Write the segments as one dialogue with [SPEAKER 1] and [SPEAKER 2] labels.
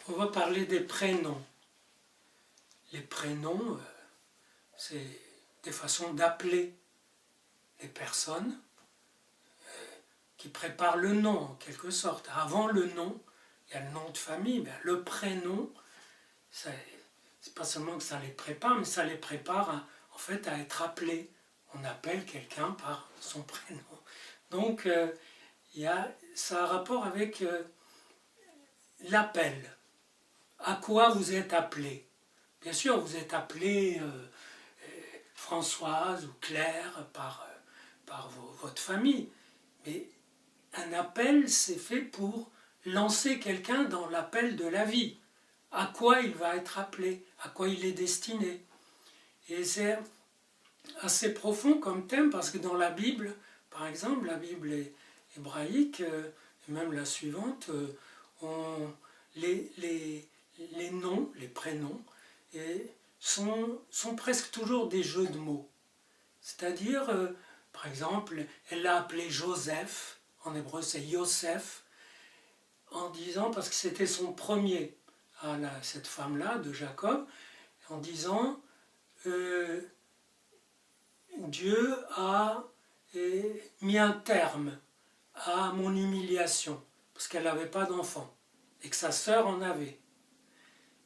[SPEAKER 1] On va parler des prénoms. Les prénoms, c'est des façons d'appeler les personnes qui préparent le nom en quelque sorte. Avant le nom, il y a le nom de famille, mais le prénom, c'est pas seulement que ça les prépare, mais ça les prépare en fait à être appelés. On appelle quelqu'un par son prénom. Donc ça a un rapport avec l'appel. À quoi vous êtes appelé? Bien sûr, vous êtes appelé Françoise ou Claire par votre famille, mais un appel, c'est fait pour lancer quelqu'un dans l'appel de la vie. À quoi il va être appelé, à quoi il est destiné. Et c'est assez profond comme thème parce que dans la Bible, par exemple, la Bible hébraïque, et même la suivante, les noms, les prénoms, sont presque toujours des jeux de mots. C'est-à-dire, par exemple, elle l'a appelé Joseph, en hébreu c'est Yosef, en disant, parce que c'était son premier à cette femme-là, de Jacob, en disant, Dieu a mis un terme à mon humiliation, parce qu'elle n'avait pas d'enfant, et que sa sœur en avait.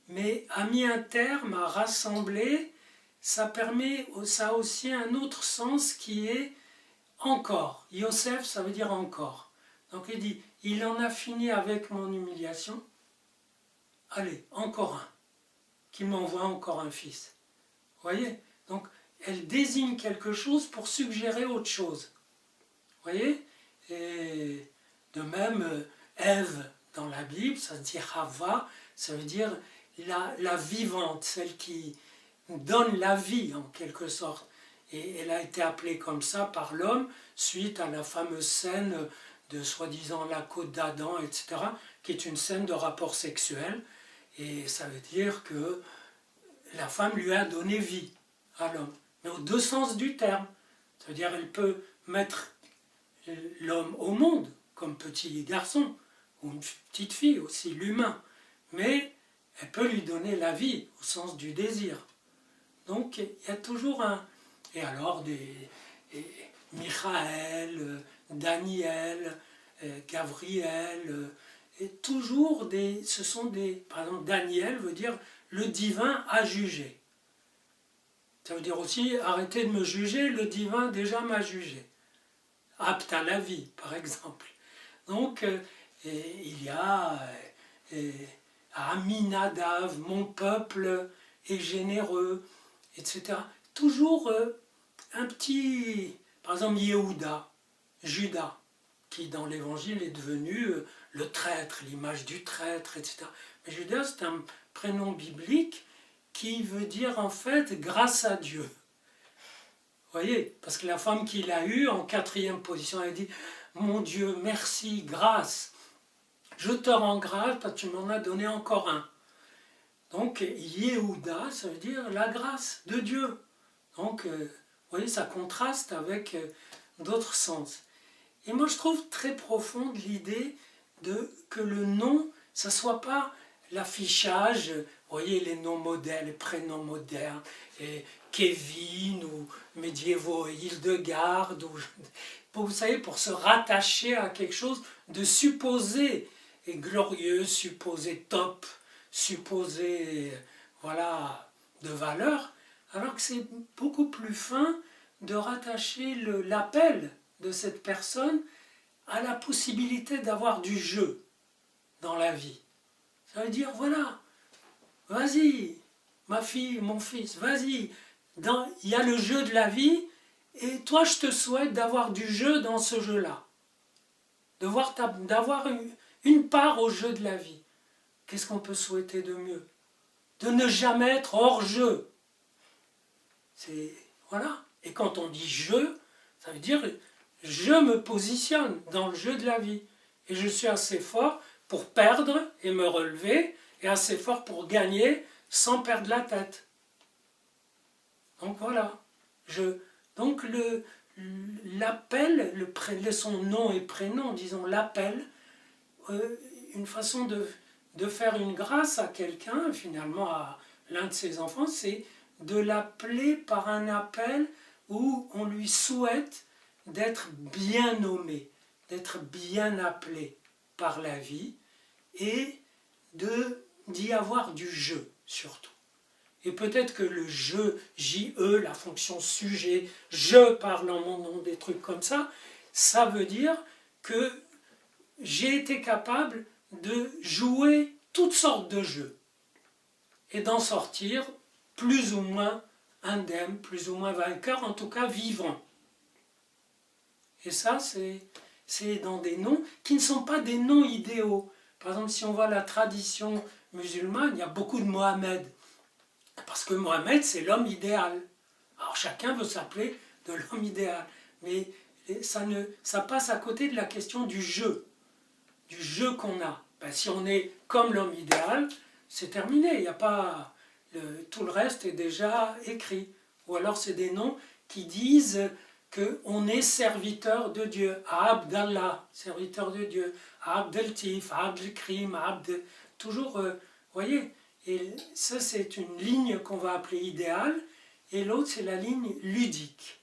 [SPEAKER 1] Mais a mis un terme à rassembler, ça a aussi un autre sens qui est encore. Yosef, ça veut dire encore. Donc il dit, il en a fini avec mon humiliation, allez, encore un, qu'il m'envoie encore un fils. Vous voyez? Donc elle désigne quelque chose pour suggérer autre chose. Vous voyez? Et de même, Ève, dans la Bible, ça veut dire Hava, ça veut dire la vivante, celle qui donne la vie en quelque sorte. Et elle a été appelée comme ça par l'homme suite à la fameuse scène de soi-disant la côte d'Adam, etc., qui est une scène de rapport sexuel. Et ça veut dire que la femme lui a donné vie à l'homme. Mais aux deux sens du terme. Ça veut dire qu'elle peut mettre l'homme au monde comme petit garçon, ou une petite fille aussi, l'humain. Mais elle peut lui donner la vie au sens du désir. Donc il y a toujours un... Et alors Michael, Daniel, Gabriel, et toujours ce sont des... Par exemple, Daniel veut dire le divin a jugé. Ça veut dire aussi arrêtez de me juger, le divin déjà m'a jugé. Apte à la vie, par exemple. Donc il y a Aminadav, mon peuple est généreux, etc. Toujours un petit, par exemple Yehuda, Judas, qui dans l'évangile est devenu le traître, l'image du traître, etc. Mais Judas, c'est un prénom biblique qui veut dire en fait grâce à Dieu. Vous voyez, parce que la femme qu'il a eue en 4e position, elle dit mon Dieu, merci, grâce, je te rends grâce parce que tu m'en as donné encore un. Donc Yehuda, ça veut dire la grâce de Dieu. Donc, vous voyez, ça contraste avec d'autres sens. Et moi, je trouve très profonde l'idée que le nom, ça ne soit pas l'affichage, vous voyez, les noms modèles, les prénoms modernes, et Kevin ou médiévaux, Hildegarde, vous savez, pour se rattacher à quelque chose de supposé et glorieux, supposé top, supposé, voilà, de valeur, alors que c'est beaucoup plus fin de rattacher l'appel de cette personne à la possibilité d'avoir du jeu dans la vie. Ça veut dire, voilà, vas-y, ma fille, mon fils, vas-y, il y a le jeu de la vie, et toi je te souhaite d'avoir du jeu dans ce jeu-là, d'avoir une part au jeu de la vie. Qu'est-ce qu'on peut souhaiter de mieux? De ne jamais être hors jeu. Voilà. Et quand on dit jeu, ça veut dire je me positionne dans le jeu de la vie. Et je suis assez fort pour perdre et me relever, et assez fort pour gagner sans perdre la tête. Donc voilà. Donc l'appel, son nom et prénom, disons l'appel, une façon de faire une grâce à quelqu'un, finalement à l'un de ses enfants, c'est de l'appeler par un appel où on lui souhaite d'être bien nommé, d'être bien appelé par la vie et d'y avoir du jeu surtout. Et peut-être que le je, J-E, la fonction sujet, je parle en mon nom, des trucs comme ça veut dire que j'ai été capable de jouer toutes sortes de jeux et d'en sortir plus ou moins indemne, plus ou moins vainqueur, en tout cas vivant. Et ça, c'est dans des noms qui ne sont pas des noms idéaux. Par exemple, si on voit la tradition musulmane, il y a beaucoup de Mohamed. Parce que Mohamed, c'est l'homme idéal. Alors chacun veut s'appeler de l'homme idéal. Mais ça passe à côté de la question du jeu qu'on a. Ben, si on est comme l'homme idéal, c'est terminé. Il n'y a pas tout le reste est déjà écrit. Ou alors c'est des noms qui disent qu'on est serviteur de Dieu. Abdallah, serviteur de Dieu. Abdeltif, Abdelkrim, toujours, voyez. Et ça, c'est une ligne qu'on va appeler idéale. Et l'autre, c'est la ligne ludique.